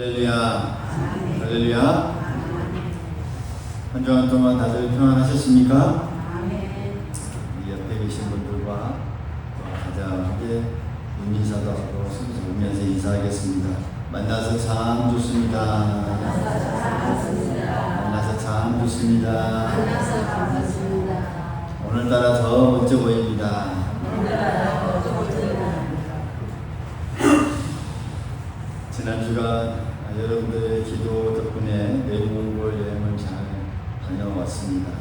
할렐루야. 할렐루야. 한 주간 동안 다들 평안하셨습니까? 이 옆에 계신 분들과 또 가장 함께 눈인사도 하고 손을 잡으면서 인사하겠습니다. 만나서 참 좋습니다. 만나서 참 좋습니다. 오늘따라 더 멋져 보입니다. 지난 주간 여러분들의 기도 덕분에 내몽골 여행을 잘 다녀왔습니다.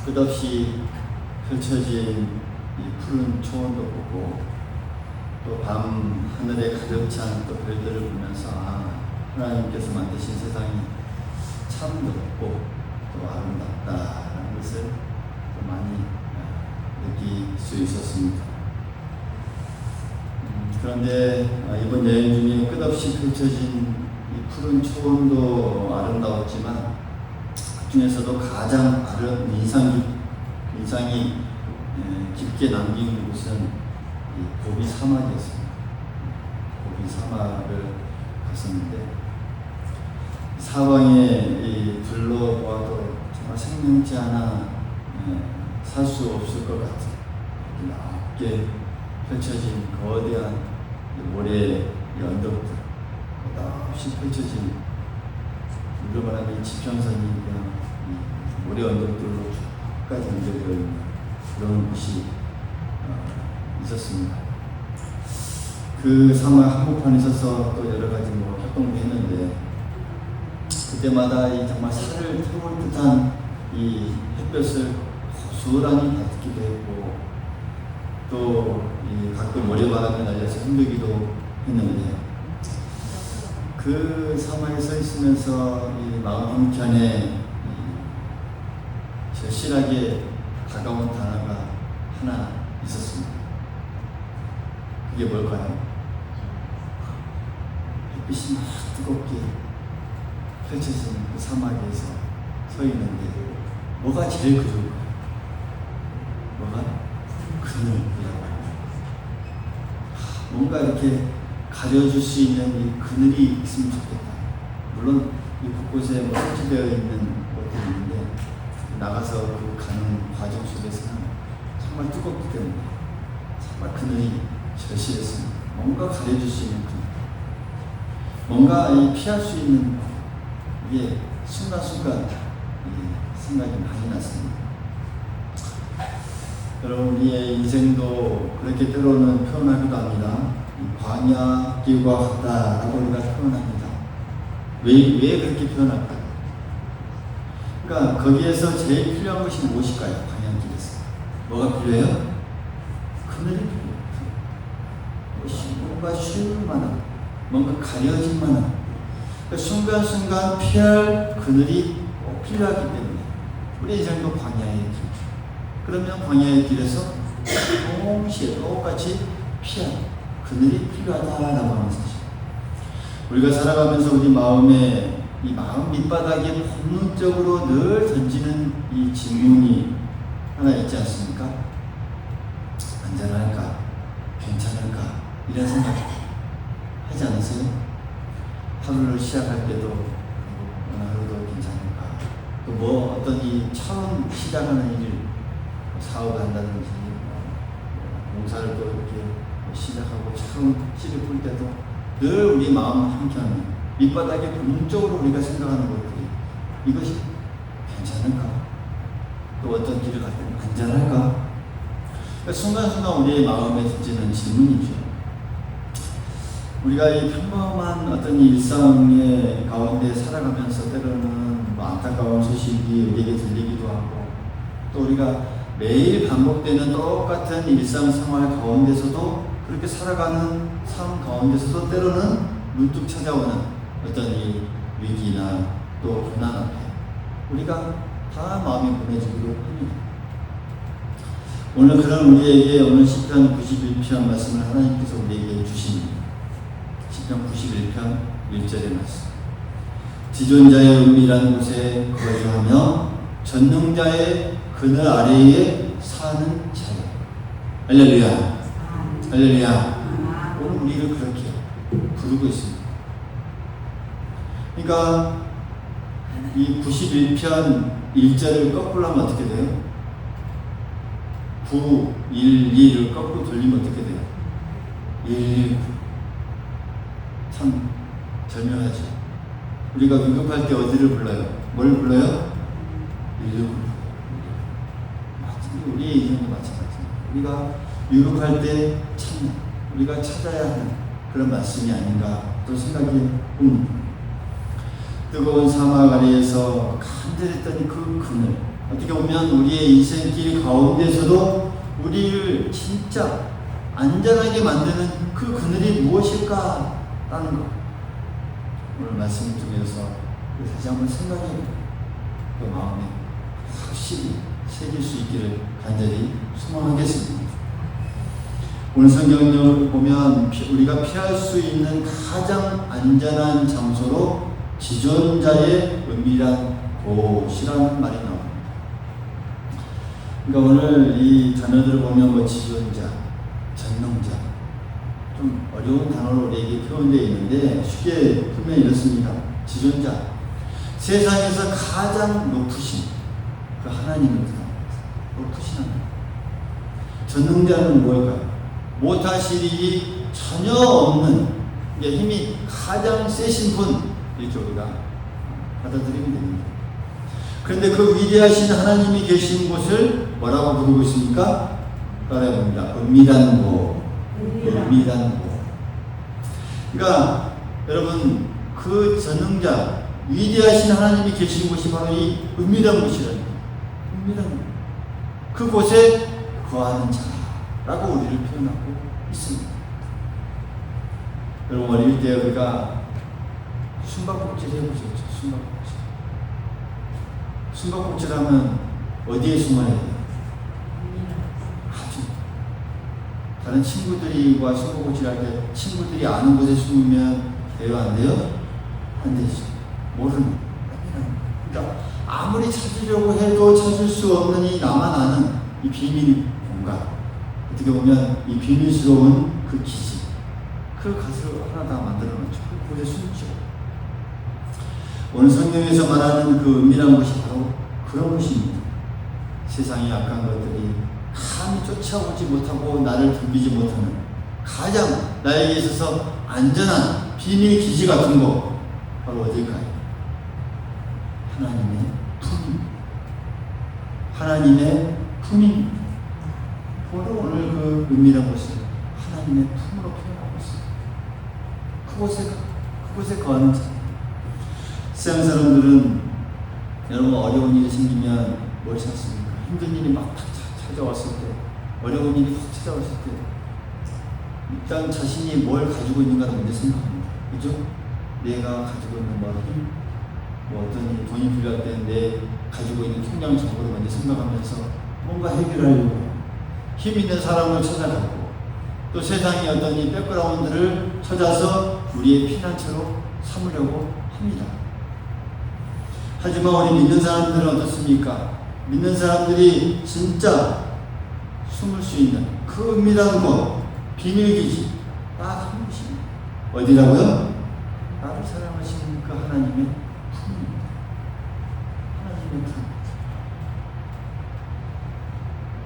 끝없이 펼쳐진 이 푸른 초원도 보고 또 밤 하늘에 가득 찬 또 별들을 보면서 하나님께서 만드신 세상이 참 넓고 또 아름답다라는 것을 또 많이 느낄 수 있었습니다. 그런데 이번 여행 중에 끝없이 펼쳐진 이 푸른 초원도 아름다웠지만 그 중에서도 가장 인상이 깊게 남긴 곳은 이 고비 사막이었습니다. 고비 사막을 갔었는데 사방에 둘러보아도 정말 생명지 하나 살 수 없을 것 같은 넓게 펼쳐진 거대한 모래 언덕들, 끝없이 펼쳐진 우리로 말하면 지평선이 그냥 모래 언덕들로 쭉까지 연결되어 있는 그런 곳이 있었습니다. 그 사막 한복판에 있어서 또 여러 가지 활동도 했는데 그때마다 이 정말 살을 태울 듯한 이 햇볕을 고스란히 받기도 했고 또 가끔 모래바람에 날려서 힘들기도 했는데 그 사막에 서 있으면서 이 마음 한켠에 절실하게 다가온 단어가 하나 있었습니다. 그게 뭘까요? 햇빛이 막 뜨겁게 펼쳐진 그 사막에서 서 있는데 뭐가 제일 그리울까요? 뭐가? 그늘이라고 합니다. 뭔가 이렇게 가려줄 수 있는 이 그늘이 있으면 좋겠다. 물론 이 곳곳에 설치되어 있는 것들이 있는데 나가서 그 가는 과정 속에서는 정말 뜨겁기 때문에 정말 그늘이 절실했습니다. 뭔가 가려줄 수 있는 그늘, 뭔가 피할 수 있는 이게 순간순간 생각이 많이 났습니다. 여러분, 우리의 인생도 그렇게 때로는 표현하기도 합니다. 광야 길과 같다라고 우리가 표현합니다. 왜 그렇게 표현할까요? 그러니까 거기에서 제일 필요한 것이 무엇일까요? 광야길에서 뭐가 필요해요? 그늘이 필요해요. 뭔가 쉴 만한, 뭔가 가려질 만한, 그러니까 순간순간 피할 그늘이 꼭 필요하기 때문에 우리 인생도 광야의 길. 그러면 광야의 길에서 동시에 똑같이 피할 그늘이 필요하다라고 하는 사실. 우리가 살아가면서 우리 마음에 이 마음 밑바닥에 본능적으로 늘 던지는 이 질문이 하나 있지 않습니까? 안전할까? 괜찮을까? 이런 생각 하지 않으세요? 하루를 시작할 때도 오늘 하루도 괜찮을까? 또 어떤 이 처음 시작하는 일을 사업을 한다든지 공사를 또 이렇게 시작하고 처음 씨를 뿌릴 때도 늘 우리 마음 한켠에 밑바닥에 본능적으로 우리가 생각하는 것들이 이것이 괜찮을까? 또 어떤 길을 갈 때는 안전할까? 그러니까 순간순간 우리의 마음에 던지는 질문이죠. 우리가 이 평범한 어떤 일상의 가운데 살아가면서 때로는 안타까운 소식이 우리에게 들리기도 하고 또 우리가 매일 반복되는 똑같은 일상생활 가운데서도 그렇게 살아가는 삶 가운데서도 때로는 문득 찾아오는 어떤 이 위기나 또 고난 앞에 우리가 다 마음이 보내지기로 합니다. 오늘 그런 우리에게 오늘 시편 91편 말씀을 하나님께서 우리에게 주십니다. 시편 91편 1절의 말씀. 지존자의 은밀한 곳에 거주하며 전능자의 그늘 아래에 사는 자요. 할렐루야. 할렐루야. 오늘 우리를 그렇게 부르고 있습니다. 그러니까 이 91편 1절을 거꾸로 하면 어떻게 돼요? 912를 거꾸로 돌리면 어떻게 돼요? 119. 참 절묘하죠. 우리가 위급할 때 어디를 불러요? 뭘 불러요? 119. 우리의 인생도 마찬가지입니다. 우리가 위급할 때 참 우리가 찾아야 하는 그런 말씀이 아닌가 또 생각이 듭니다. 뜨거운 사막 아래에서 간절했던 그 그늘, 어떻게 보면 우리의 인생길 가운데서도 우리를 진짜 안전하게 만드는 그 그늘이 무엇일까 라는 것, 오늘 말씀을 통해서 다시 한번 생각해 그 마음에 확실히 새길 수 있기를 간절히 소망하겠습니다. 오늘 성경을 보면 우리가 피할 수 있는 가장 안전한 장소로 지존자의 은밀한 곳이라는 말이 나옵니다. 그러니까 오늘 이 단어들을 보면 뭐 지존자, 전능자, 좀 어려운 단어로 우리에게 표현되어 있는데 쉽게 풀면 이렇습니다. 지존자, 세상에서 가장 높으신 그 하나님을 뜻합니다. 높으신 하나님. 전능자는 뭘까요? 못하실 일이 전혀 없는, 힘이 가장 세신 분, 이렇게 우리가 받아들이면 됩니다. 그런데 그 위대하신 하나님이 계신 곳을 뭐라고 부르고 있습니까? 따라해봅니다. 은밀한 곳. 은밀한 곳. 그러니까 여러분, 그 전능자, 위대하신 하나님이 계신 곳이 바로 이 은밀한 곳이라는 거예요. 은밀한 곳. 그곳에 거하는 자라고 우리를 표현하고 있습니다. 여러분, 어릴 때 우리가 숨바꼭질 해보셨죠? 숨바꼭질. 숨바꼭질 하면 어디에 숨어야 돼요? 아주. 다른 친구들과 숨바꼭질 할 때 친구들이 아는 곳에 숨으면 돼요? 안 돼요? 안 되죠. 모르는. 그러니까 아무리 찾으려고 해도 찾을 수 없는 이 나만 아는 이 비밀 공간. 어떻게 보면 이 비밀스러운 그 기지. 그 가스를 하나 다 만들어 놓죠. 그곳에 숨죠. 오늘 성경에서 말하는 그 은밀한 곳이 바로 그런 곳입니다. 세상의 악한 것들이 감히 쫓아오지 못하고 나를 덤비지 못하는 가장 나에게 있어서 안전한 비밀 기지 같은 곳, 바로 어딜까요? 하나님의 품입니다. 하나님의 품입니다. 바로 오늘 그 은밀한 곳을 하나님의 품으로 표현하고 있습니다. 그곳에 거하는 자. 세상 사람들은 여러분 어려운 일이 생기면 뭘 찾습니까? 힘든 일이 막 찾아왔을 때, 어려운 일이 확 찾아왔을 때 일단 자신이 뭘 가지고 있는가를 먼저 생각합니다. 그죠? 내가 가지고 있는 뭐 힘, 뭐 어떤 돈이 필요할 때 내 가지고 있는 통장 정보를 먼저 생각하면서 뭔가 해결하려고 해요. 힘 있는 사람을 찾아가고 또 세상의 어떤 이 백그라운드를 찾아서 우리의 피난처로 삼으려고 합니다. 하지만 우리 믿는 사람들은 어떻습니까? 믿는 사람들이 진짜 숨을 수 있는 그 은밀한 곳, 비밀기지 딱 한 곳입니다. 어디라고요? 나를 사랑하시는 그 하나님의 품입니다. 하나님의 품.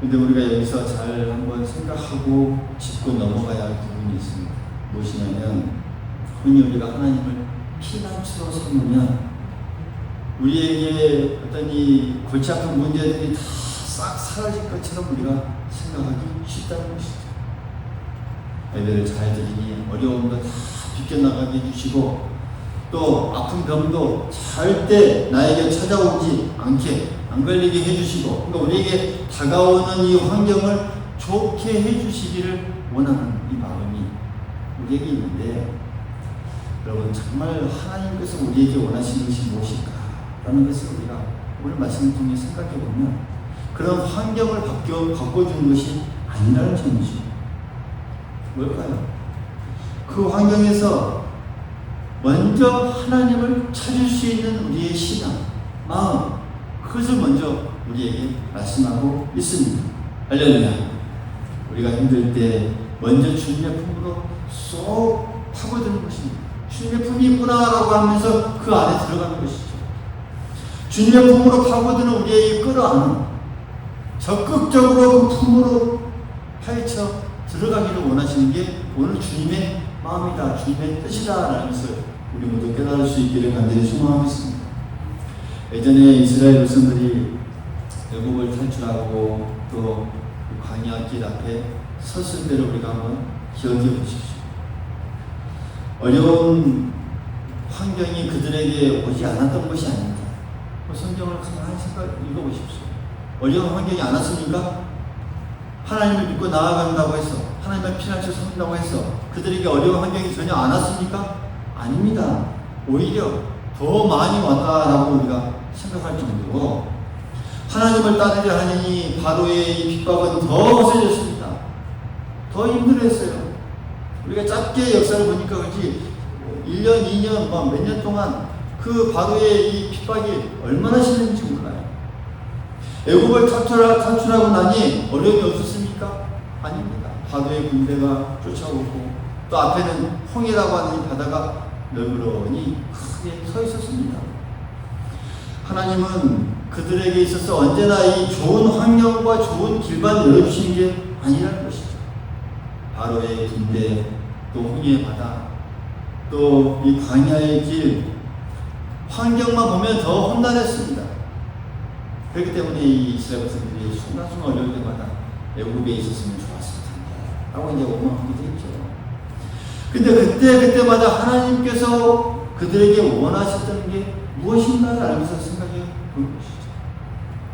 근데 우리가 여기서 잘 한번 생각하고 짚고 넘어가야 할 부분이 있습니다. 무엇이냐면, 흔히 우리가 하나님을 피난처로 삼으면 우리에게 어떤 이 골치 아픈 문제들이 다 싹 사라질 것처럼 우리가 생각하기 쉽다는 것이죠. 예배를 잘 드리니 어려움도 다 비껴나가게 해주시고 또 아픈 병도 절대 나에게 찾아오지 않게 안 걸리게 해주시고, 그러니까 우리에게 다가오는 이 환경을 좋게 해주시기를 원하는 이 마음이 우리에게 있는데, 여러분 정말 하나님께서 우리에게 원하시는 것이 무엇일까? 라는 것을 우리가 오늘 말씀을 통해 생각해 보면 그런 환경을 바꿔주는 것이 아니라는 점이죠. 뭘까요? 그 환경에서 먼저 하나님을 찾을 수 있는 우리의 신앙, 마음, 그것을 먼저 우리에게 말씀하고 있습니다. 할렐루야. 우리가 힘들 때 먼저 주님의 품으로 쏙 파고드는 것입니다. 주님의 품이 있구나라고 하면서 그 안에 들어가는 것이죠. 주님의 품으로 파고드는 우리의 끌어안음, 적극적으로 그 품으로 파헤쳐 들어가기를 원하시는 게 오늘 주님의 마음이다, 주님의 뜻이다 라는 것을 우리 모두 깨달을 수 있기를 간절히 소망하겠습니다. 예전에 이스라엘 백성들이 애국을 탈출하고 또 광야 길 앞에 섰을 때를 우리가 한번 기억해 보십시오. 어려운 환경이 그들에게 오지 않았던 것이 아닙니다. 성경을 가만히 읽어보십시오. 어려운 환경이 안 왔습니까? 하나님을 믿고 나아간다고 해서, 하나님의 피난처 섬긴다고 해서 그들에게 어려운 환경이 전혀 안 왔습니까? 아닙니다. 오히려 더 많이 왔다라고 우리가 생각할 정도로 하나님을 따르려 하니 바로의 이 핍박은 더 거세졌습니다. 더 힘들었어요. 우리가 짧게 역사를 보니까 그렇지 1년, 2년, 몇 년 동안 그 바로의 이 핍박이 얼마나 심했는지 몰라요. 애국을 탈출하고 나니 어려움이 없었습니까? 아닙니다. 바로의 군대가 쫓아오고 또 앞에는 홍해라고 하는 이 바다가 너그러니 크게 서 있었습니다. 하나님은 그들에게 있어서 언제나 이 좋은 환경과 좋은 길만 열어주신 게 아니라는 것이죠. 바로의 군대, 또 홍해의 바다, 또 이 광야의 길, 환경만 보면 더 험난했습니다. 그렇기 때문에 이 이스라엘 백성들이 순간순간 어려울 때마다 애굽에 있었으면 좋았을 텐데 라고 이제 원망하기도 했죠. 근데 그때마다 하나님께서 그들에게 원하셨던 게 무엇인가를 알면서 생각해 볼 것이죠.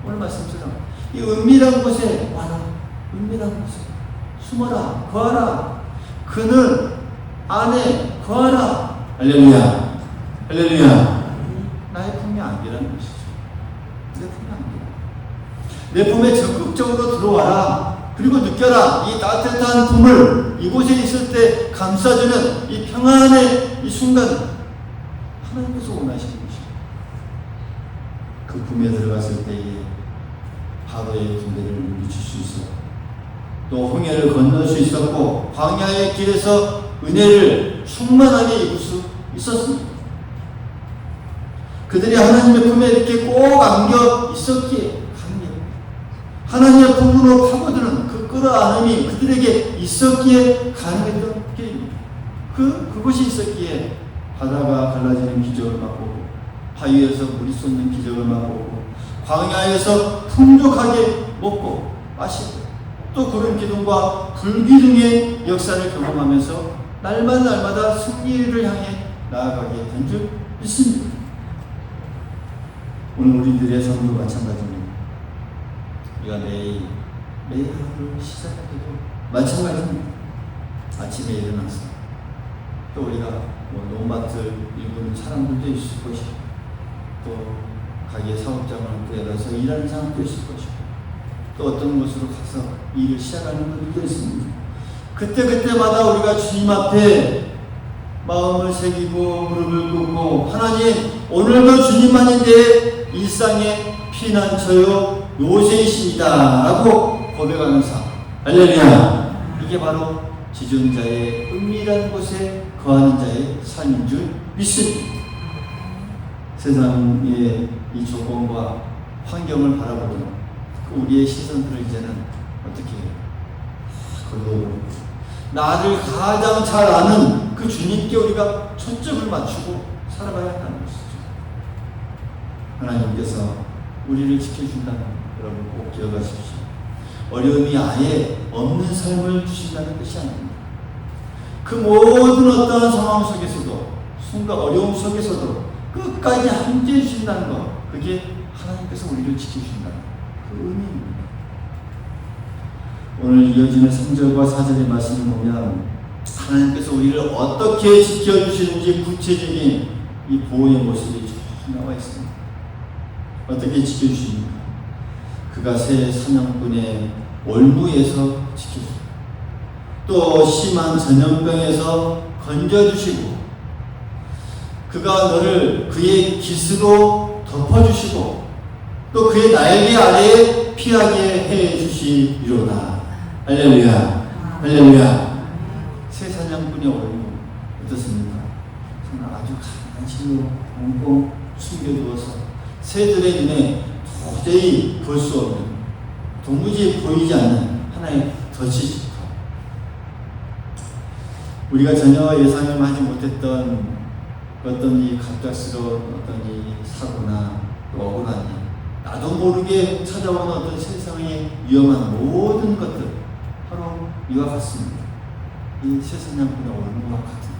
오늘 말씀처럼 이 은밀한 곳에 와라, 은밀한 곳에 숨어라, 거하라, 그늘 안에 거하라. 할렐루야, 할렐루야. 나의 품이 안기라는 것이죠. 내 품이 안기라. 내 품에 적극적으로 들어와라. 그리고 느껴라. 이 따뜻한 품을 이곳에 있을 때 감싸주는 이 평안의 이 순간 하나님께서 원하시는 것이죠. 그 품에 들어갔을 때에 바로의 군대를 물리칠 수 있었고 또 홍해를 건널 수 있었고 광야의 길에서 은혜를 충만하게 입을 수 있었습니다. 그들이 하나님의 품에 이렇게 꼭 안겨 있었기에 하나님의 품으로 파고드는 그 끌어안음이 그들에게 있었기에 가능했던 게입니다. 그것이 있었기에 바다가 갈라지는 기적을 맛보고 바위에서 물이 쏟는 기적을 맛보고 광야에서 풍족하게 먹고 마시고 또 구름 기둥과 불 기둥의 역사를 경험하면서 날마다 승리를 향해 나아가게 된 줄 믿습니다. 오늘 우리들의 삶도 마찬가지입니다. 우리가 매일 하루를 시작할 때도 마찬가지입니다. 아침에 일어나서 또 우리가 농마트를 일구는 사람들도 있을 것이고 또 가게 사업장을 꾸려서 일하는 사람도 있을 것이고 또 어떤 곳으로 가서 일을 시작하는 분들도 있습니다. 그때마다 우리가 주님 앞에 마음을 새기고 무릎을 꿇고 하나님 오늘도 주님만인데 일상의 피난처요 요새이십니다 라고 고백하는 삶. 할렐루야. 이게 바로 지존자의 은밀한 곳에 거하는 자의 삶인 줄 믿습니다. 세상의 이 조건과 환경을 바라보는 우리의 시선들을 이제는 어떻게 해요? 걸어오고 나를 가장 잘 아는 그 주님께 우리가 초점을 맞추고 살아가야 한다는 것이죠. 하나님께서 우리를 지켜준다는 여러분 꼭 기억하십시오. 어려움이 아예 없는 삶을 주신다는 뜻이 아닙니다. 그 모든 어떠한 상황 속에서도 순간 어려움 속에서도 끝까지 함께해 주신다는 것, 그게 하나님께서 우리를 지켜주신다는 그 의미입니다. 오늘 이어지는 3절과 4절의 말씀을 보면 하나님께서 우리를 어떻게 지켜주시는지 구체적인 이 보호의 모습이 쭉 나와 있습니다. 어떻게 지켜주십니까? 그가 새 사냥꾼의 올무에서 지켜주시고 또 심한 전염병에서 건져주시고 그가 너를 그의 깃으로 덮어주시고 또 그의 날개 아래에 피하게 해주시리로다. 할렐루야, 할렐루야. 새 사냥꾼의 올무 어떻습니까? 방치로 꽁꽁 숨겨두어서 새들의 눈에 도저히 볼 수 없는, 도무지 보이지 않는 하나의 덫이 우리가 전혀 예상을 하지 못했던 어떤 이 갑작스러운 어떤 이 사고나 또 억울한 일, 나도 모르게 찾아오는 어떤 세상의 위험한 모든 것들, 바로 이와 같습니다. 이 세상냥꾼의 얼굴과 같은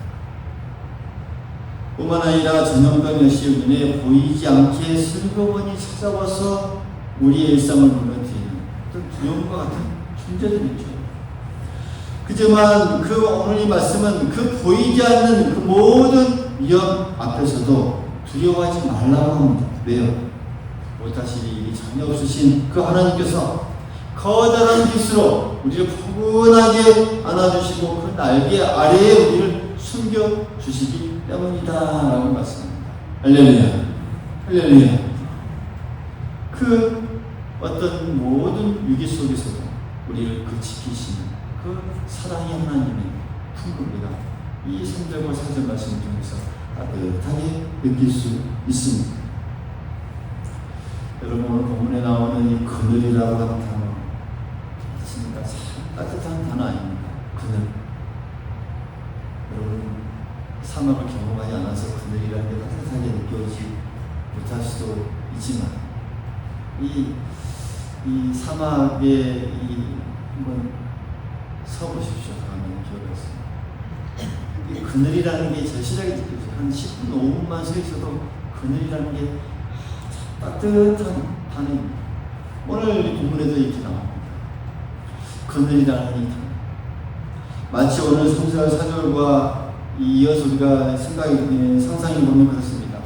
뿐만 아니라 전염병 역시 눈에 보이지 않게 슬그머니 찾아와서 우리의 일상을 무너뜨리는 어떤 두려움과 같은 존재들이죠. 그지만 그 오늘 이 말씀은 그 보이지 않는 그 모든 위험 앞에서도 두려워하지 말라고 합니다. 왜요? 못하실 일이 전혀 없으신 그 하나님께서 커다란 깃으로 우리를 포근하게 안아주시고 그 날개 아래에 우리를 숨겨주시기 때문이다 라고 말씀합니다. 할렐루야, 할렐루야. 그 어떤 모든 위기 속에서도 우리를 그 지키시는 그 사랑의 하나님의 품을 우리가 이 3절과 4절 말씀 중에서 따뜻하게 느낄 수 있습니다. 여러분, 오늘 본문에 나오는 이 그늘이라고 하는 단어, 진짜 따뜻한 단어 아닙니까? 그늘. 여러분, 사막을 경험하지 않아서 그늘이라는 게 따뜻하게 느껴지지 못할 수도 있지만, 이 사막에 한번 서보십시오. 그러면 기억했습니다. 이 그늘이라는 게 절실하게 느껴져요. 한 10분, 5분만 서 있어도 그늘이라는 게 따뜻한 단어입니다. 오늘 이 본문에도 이렇게 나옵니다. 그늘이라는 이 단어. 마치 오늘 3절, 4절과 이어서 우리가 상상해 보면 그렇습니다.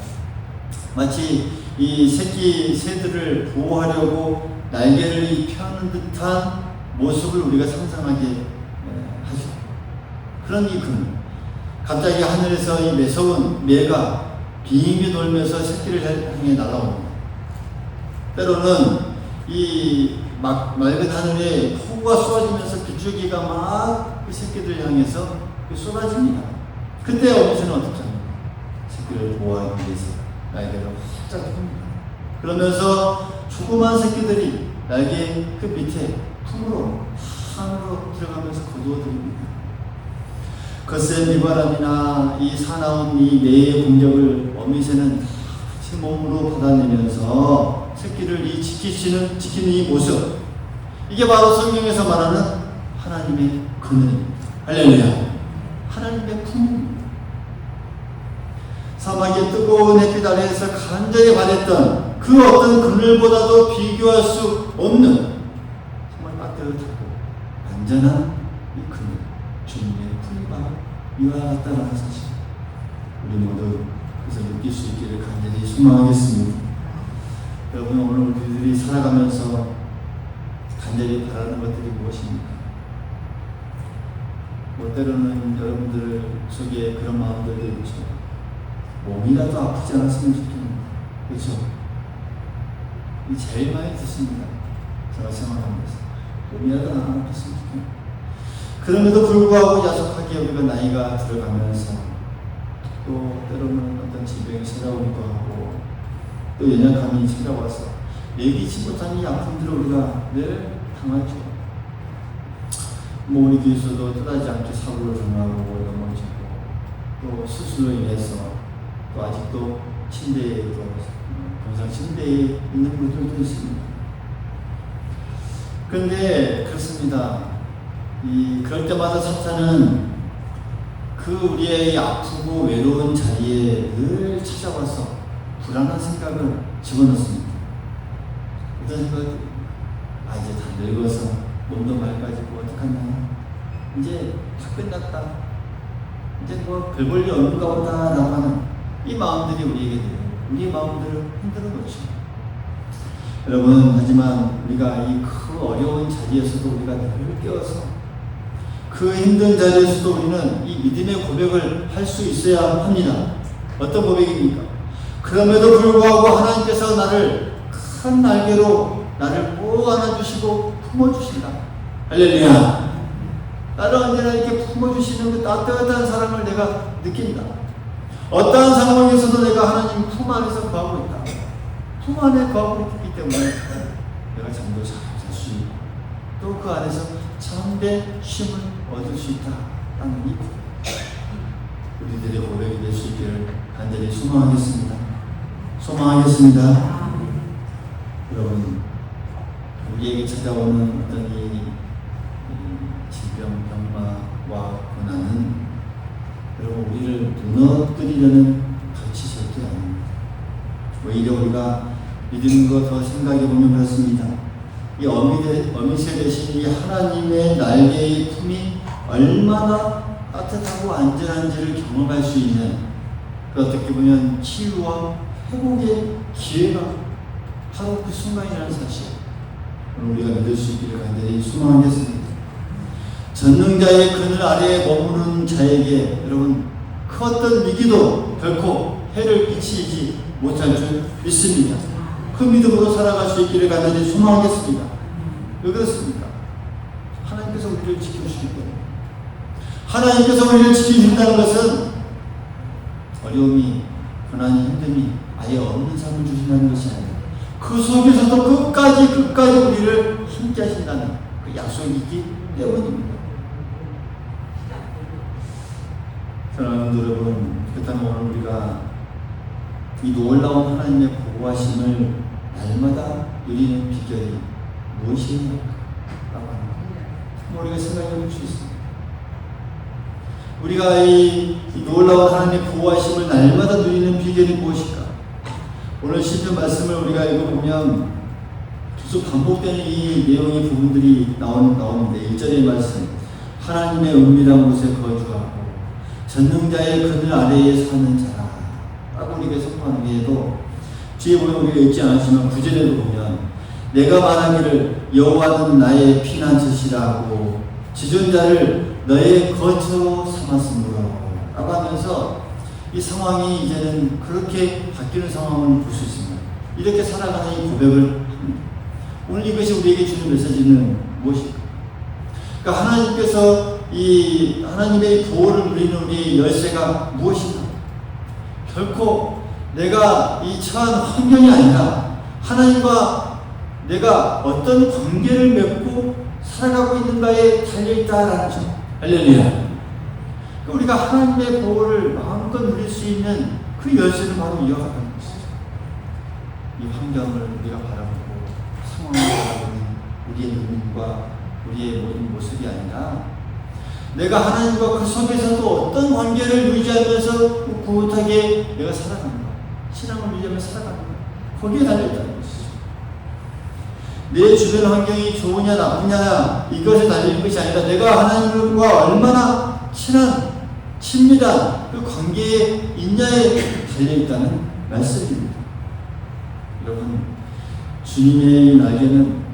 마치 이 새끼 새들을 보호하려고 날개를 펴는 듯한 모습을 우리가 상상하게 하죠. 그런 이 그늘. 갑자기 하늘에서 이 매서운 매가 빙빙 돌면서 새끼를 향해 날아옵니다. 때로는 이 맑은 하늘에 폭우가 쏟아지면서 빗줄기가 막 그 새끼들 향해서 쏟아집니다. 그때 어미새는 어떻게 합니까? 새끼를 보호하기 위해서 날개를 활짝 펴니다. 그러면서 조그만 새끼들이 날개 그 밑에 품으로 안으로 들어가면서 거두어드립니다. 거센 비바람이나 이 사나운 이 매의 공격을 어미새는 제 몸으로 받아내면서 새끼를 지키는 이 모습, 이게 바로 성경에서 말하는 하나님의 그늘입니다. 할렐루야. 하나님의 품입니다. 사막의 뜨거운 햇빛 아래에서 간절히 바랬던 그 어떤 그늘보다도 비교할 수 없는 정말 따뜻하고 안전한 이 그늘, 주님의 품이 바로 이와 같다는 사실, 우리 모두 그래서 느낄 수 있기를 간절히 소망하겠습니다. 여러분, 오늘 우리들이 살아가면서 간절히 바라는 것들이 무엇입니까? 뭐 때로는 여러분들 속에 그런 마음들도 있죠. 몸이라도 아프지 않았으면 좋겠는데, 그렇죠? 이 제일 많이 듣습니다. 제가 생각하면서 몸이라도 안 아팠으면 좋겠는데. 그럼에도 불구하고 야속하게 우리가 나이가 들어가면서 또 때로는 어떤 질병이 찾아오기도 하고 또 연약함이 찾아와서 예기치 못한 이 아픔들을 우리가 늘 당하죠. 뭐 우리 교회에서도 떠나지 않게 사고를 당하고 넘어지고 또 수술로 인해서 또 아직도 침대에 병상 침대에 있는 분들도 있습니다. 그런데 그렇습니다. 그럴 때마다 사탄은 그 우리의 아프고 외로운 자리에 늘 찾아와서 불안한 생각을 집어넣습니다. 어떤 생각이, 이제 다 늙어서 몸도 맑아지고 어떡하냐, 이제 다 끝났다, 이제 뭐 별 볼 일 없는가 보다 라고 하는 이 마음들이 우리에게 돼요. 우리의 마음들을 흔들어 놓죠. 여러분, 하지만 우리가 이 그 어려운 자리에서도 우리가 늘 깨어서 그 힘든 자리에서도 우리는 이 믿음의 고백을 할 수 있어야 합니다. 어떤 고백입니까? 그럼에도 불구하고 하나님께서 나를 큰 날개로 나를 꼭 안아주시고 품어주신다. 할렐루야. 나를 언제나 이렇게 품어주시는 그 따뜻한 사랑을 내가 느낀다. 어떠한 상황에서도 내가 하나님 품 안에서 거하고 있다. 품 안에 거하고 있기 때문에 내가 잠도 잘 잘 수 있고 또 그 안에서 참된 쉼을 얻을 수 있다라는 이 우리들의 고백이 될 수 있기를 간절히 소망하겠습니다. 소망하겠습니다. 여러분, 우리에게 찾아오는 어떤 이 질병, 병마와 고난은 여러분 우리를 무너뜨리려는 덫이 절대 아닙니다. 오히려 우리가 믿는 거 더 생각해보면 그렇습니다. 이 어미새 대신 이 하나님의 날개의 품이 얼마나 따뜻하고 안전한지를 경험할 수 있는 어떻게 보면 치유와 회복의 기회가 바로 그 순간이라는 사실 우리가 믿을 수 있기를 간절히 소망하겠습니다. 전능자의 그늘 아래에 머무는 자에게 여러분 그 어떤 위기도 결코 해를 끼치지 못할 줄 믿습니다. 그 믿음으로 살아갈 수 있기를 간절히 소망하겠습니다. 왜 그렇습니까? 하나님께서 우리를 지켜주시기 때문에. 하나님께서 우리를 지켜준다는 것은 어려움이, 고난이, 힘듦이 아예 없는 삶을 주신다는 것이 아니라 그 속에서도 끝까지 우리를 함께 하신다는 그 약속이기 때문입니다. 사랑하는 여러분, 그렇다면 오늘 우리가 이 놀라운 하나님의 보호하심을 날마다 누리는 비결이 무엇이냐고 우리가 생각해 볼 수 있습니다. 우리가 이 놀라운 하나님의 보호하심을 날마다 누리는 비결이 무엇일까? 오늘 시편 말씀을 우리가 읽어보면 계속 반복되는 이 내용의 부분들이 나오는데 1절의 말씀 하나님의 은밀한 곳에 거주하고 전능자의 그늘 아래에 사는 자라 라고 우리가 선포하는 외에도 뒤에 보면 우리가 읽지 않았지만 9절에도 보면 내가 말하기를 여호와는 나의 피난처시라 하고 지존자를 너의 거처로 삼았으므로 라고 하면서 이 상황이 이제는 그렇게 바뀌는 상황을 볼 수 있습니다. 이렇게 살아가는 이 고백을 합니다. 오늘 이것이 우리에게 주는 메시지는 무엇일까? 그러니까 하나님께서 이 하나님의 보호를 누리는 우리의 열쇠가 무엇인가? 결코 내가 이 처한 환경이 아니라 하나님과 내가 어떤 관계를 맺고 살아가고 있는가에 달려있다라는 점. 할렐루야. 우리가 하나님의 보호를 마음껏 누릴 수 있는 그 열쇠를 바로 이어가는 것이죠. 이 환경을 우리가 바라보고 상황을 바라보는 우리의 눈과 우리의 모든 모습이 아니라 내가 하나님과 그 속에서도 어떤 관계를 유지하면서 꿋꿋하게 내가 살아가는가, 신앙을 유지하면서 살아가는가, 거기에 달려있다는 것이죠. 내 주변 환경이 좋으냐 나쁘냐 이것에 달릴 것이 아니라 내가 하나님과 얼마나 친밀한 그 관계에 있냐에 달려있다는 말씀입니다. 여러분, 주님의 날개는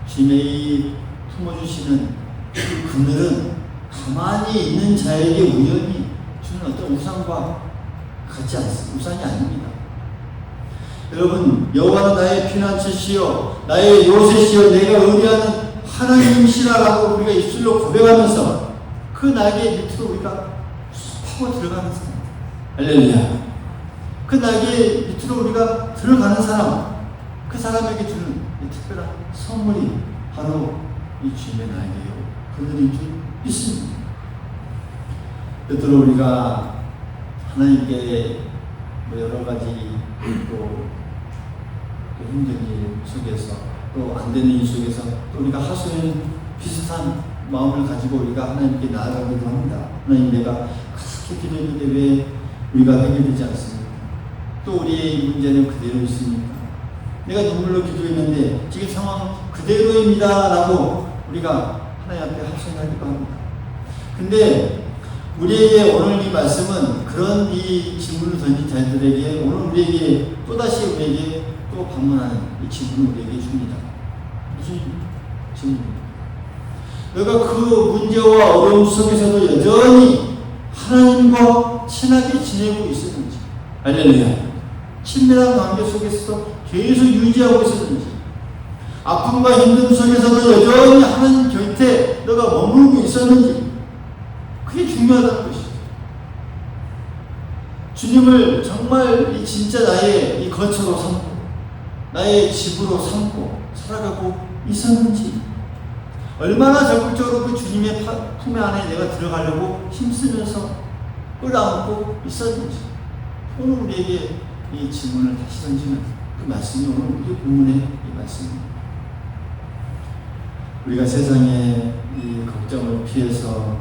주님의 품어주시는 그 그늘은 가만히 있는 자에게 우연히 주는 어떤 우상과 같지 않습니다. 우상이 아닙니다. 여러분, 여호와는 나의 피난처시요 나의 요새시요 내가 의뢰하는 하나님이시라라고 우리가 입술로 고백하면서 그 날개 밑으로 우리가 파고 들어가는 사람. 할렐루야. 그 날개 밑으로 우리가 들어가는 사람, 그 사람에게 주는 이 특별한 선물이 바로 이 주님의 날개요 그늘인 줄 믿습니다. 때때로 우리가 하나님께 여러 가지 또 힘든 일 속에서 또 안 되는 일 속에서 또 우리가 하소연 비슷한 마음을 가지고 우리가 하나님께 나아가기도 합니다. 하나님, 내가 그렇게 기도했는데 왜 우리가 해결되지 않습니까? 또 우리의 문제는 그대로 있습니까? 내가 눈물로 기도했는데 지금 상황 그대로입니다 라고 우리가 하나님 앞에 하소연하기도 합니다. 근데 우리에게 오늘 이 말씀은 그런 이 질문을 던진 자들에게 오늘 우리에게 또다시 우리에게 또 방문하는 이 질문을 우리에게 줍니다. 무슨 질문입니까? 너가 그 문제와 어려움 속에서도 여전히 하나님과 친하게 지내고 있었는지, 할렐루야, 친밀한 관계 속에서도 계속 유지하고 있었는지, 아픔과 힘듦 속에서도 여전히 하나님 곁에 너가 머물고 있었는지, 그게 중요하다는 것이죠. 주님을 정말 이 진짜 나의 이 거처로 삼고 나의 집으로 삼고 살아가고 있었는지, 얼마나 적극적으로 그 주님의 품에 안에 내가 들어가려고 힘쓰면서 끌어안고 있었는지, 오늘 우리에게 이 질문을 다시 던지는 그 말씀이 오늘 우리 본문의 이 말씀입니다. 우리가 세상의 이 걱정을 피해서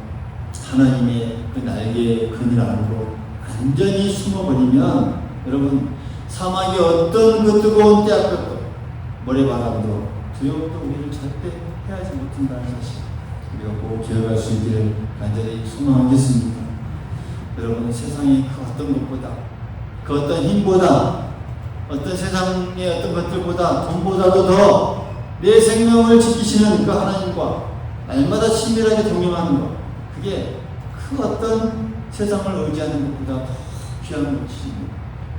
하나님의 그 날개의 그늘 안으로 완전히 숨어버리면, 여러분, 사막의 어떤 그 뜨거운 때압도 모래바람도 두려움도 우리를 절대 해하지 못한다는 사실, 우리가 꼭 기억할 수 있기를 간절히 소망하겠습니다. 여러분, 세상의 그 어떤 것보다, 그 어떤 힘보다, 어떤 세상의 어떤 것들보다, 돈보다도 더 내 생명을 지키시는 그 하나님과 날마다 친밀하게 동행하는 것, 그게 그 어떤 세상을 의지하는 것보다 더 귀한 것이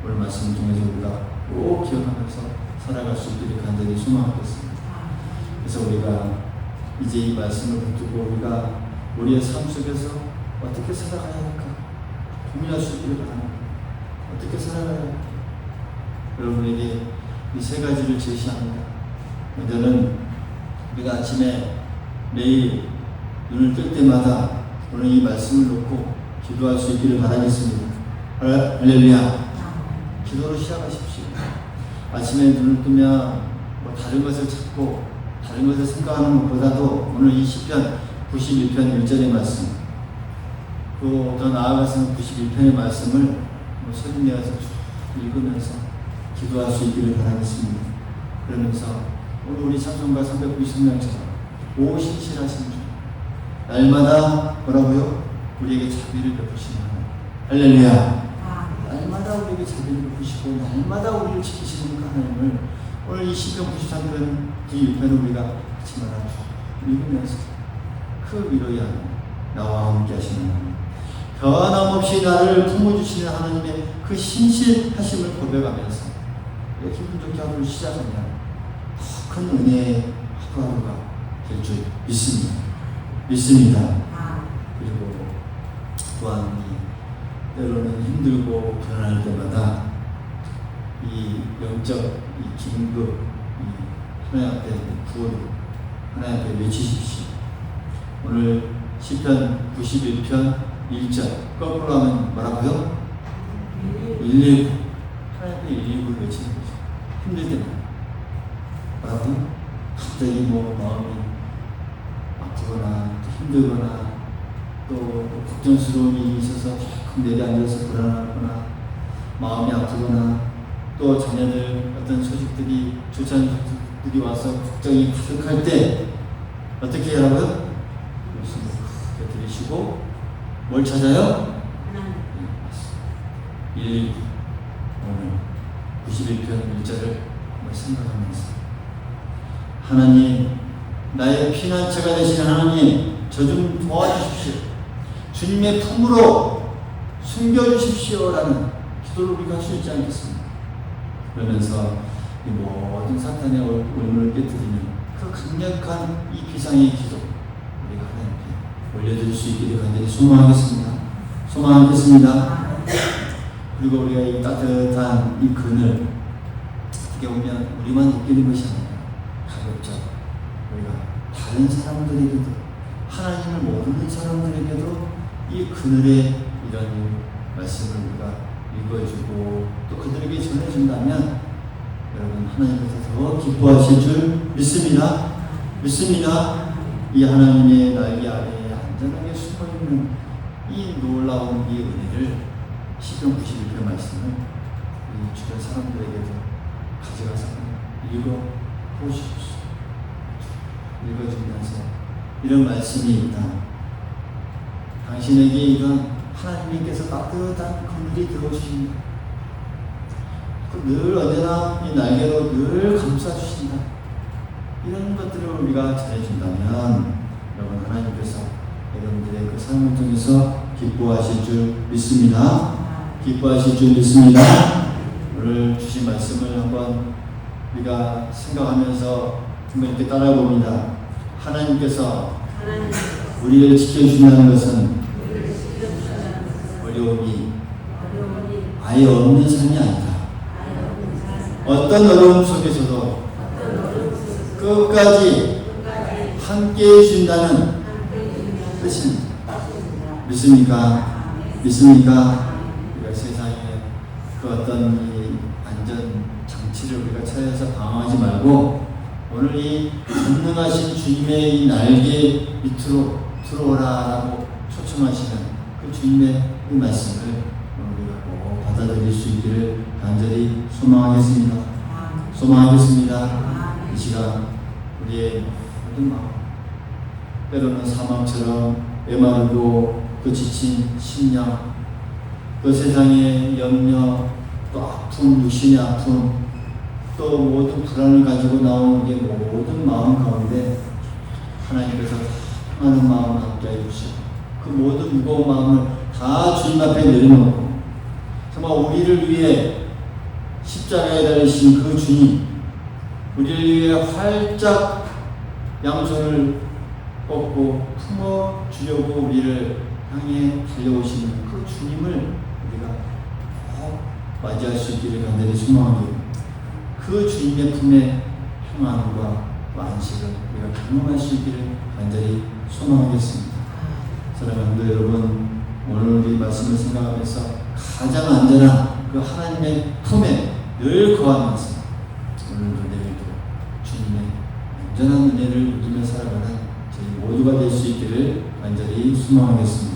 오늘 말씀을 통해서 우리가 꼭 기억하면서 살아갈 수 있기를 간절히 소망하겠습니다. 그래서 우리가 이제 이 말씀을 붙들고 우리가 우리의 삶 속에서 어떻게 살아가야 할까 고민할 수 있기를 바랍니다. 어떻게 살아가야 할까? 여러분에게 이 세 가지를 제시합니다. 먼저는 우리가 아침에 매일 눈을 뜰 때마다 오늘 이 말씀을 놓고 기도할 수 있기를 바라겠습니다. 할렐루야. 기도로 시작하십시오. 아침에 눈을 뜨면 뭐 다른 것을 찾고 다른 것을 생각하는 것보다도 오늘 이 시편 91편 1절의 말씀, 또 더 나아가서는 91편의 말씀을 뭐 소리 내어서 읽으면서 기도할 수 있기를 바라겠습니다. 그러면서 오늘 우리 찬송가 393명처럼 오신실하신 주, 날마다 뭐라고요? 우리에게 자비를 베푸시는 하나님. 할렐루야. 날마다 우리에게 자비를 베푸시고 날마다 우리를 지키시는 그 하나님을 오늘 이 시편 93편 뒷편을 우리가 아침마다 읽으면서 그 위로의 하나님, 나와 함께 하시는 하나님, 변함없이 나를 품어주시는 하나님의 그 신실하심을 고백하면서 기분 좋게 하루를 시작하면 더 큰 은혜의 하루하루가 될 줄 믿습니다. 그리고 또한 때로는 힘들고 불안할 때마다 이 영적 이 긴급 이 하나님 앞에 구호를 하나님 앞에 외치십시오. 오늘 시편 91편 1절 거꾸로 하면 뭐라고요? 119. 하나님 앞에 119를 외치는 거죠. 힘들 때마다 뭐라고요? 갑자기 뭐 마음이 아프거나 또 힘들거나 또 걱정스러운 일이 있어서 조금 내려앉아서 불안하거나 마음이 아프거나 또 자녀들 어떤 소식들이 조찬 소식들이 와서 걱정이 가득할 때 어떻게 하라고요? 말씀을 크게 들으시고 뭘 찾아요? 119. 오늘 91편 1절을 생각하면서 하나님, 나의 피난처가 되시는 하나님, 저 좀 도와주십시오. 주님의 품으로 숨겨주십시오라는 기도를 우리가 할 수 있지 않겠습니까? 그러면서 이 모든 사탄의 올무를 깨뜨리는 그 강력한 이 비상의 기도 우리가 하나님께 올려드릴 수 있기를 간절히 소망하겠습니다. 그리고 우리가 이 따뜻한 이 그늘 어떻게 보면 우리만 느끼는 것이 아니라 가볍죠. 우리가 다른 사람들에게도, 하나님을 모르는 사람들에게도 이 그늘의 이런 말씀을 우리가 읽어주고 또 그들에게 전해준다면 여러분 하나님께서 더 기뻐하실 줄 믿습니다. 이 하나님의 날개 아래에 안전하게 숨어있는 이 놀라운 이 은혜를 시편 91편 말씀을 이 주변 사람들에게도 가져가서 읽어보십시오. 읽어주면서 이런 말씀이 있다. 당신에게 이런 하나님께서 따뜻한 그늘이 되어주신다. 늘 언제나 이 날개로 늘 감싸주신다. 이런 것들을 우리가 전해준다면 여러분 하나님께서 여러분들의 그 삶을 통해서 기뻐하실 줄 믿습니다. 오늘 주신 말씀을 한번 우리가 생각하면서 한번 이렇게 따라봅니다. 하나님께서 우리를 지켜주신다는 것은 어려움이 아예 없는 삶이 아니다. 어떤 어려움 속에서도 끝까지 함께 해준다는 뜻입니다. 믿습니까? 믿습니까? 우리가 세상에 그 어떤 이 안전 장치를 우리가 찾아서 방황하지 말고 오늘 이 전능하신 주님의 이 날개 밑으로 들어오라라고 초청하시는 그 주님의 이 말씀을 우리가 꼭 받아들일 수 있기를 간절히 소망하겠습니다. 소망하겠습니다. 이 시간 우리의 모든 마음, 때로는 사망처럼 메마르고 또 지친 심령, 또 세상의 염려, 또 아픔, 육신의 아픔, 또 모든 불안을 가지고 나오는 게 모든 마음 가운데 하나님께서 평안한 마음을 갖게 해주시고 그 모든 무거운 마음을 다 주님 앞에 내려놓고 정말 우리를 위해 십자가에 달리신 그 주님, 우리를 위해 활짝 양손을 뻗고 품어주려고 우리를 향해 달려오시는 그 주님을 우리가 꼭 맞이할 수 있기를 간절히 소망합니다. 그 주님의 품에 평안과 안식을 우리가 경험할 수 있기를 간절히 소망하겠습니다. 사랑하는 성도 여러분, 오늘 이 말씀을 생각하면서 가장 안전한 그 하나님의 품에 늘 거하면서 오늘도 내일도 주님의 안전한 은혜를 누리며 살아가는 저희 모두가 될 수 있기를 간절히 소망하겠습니다.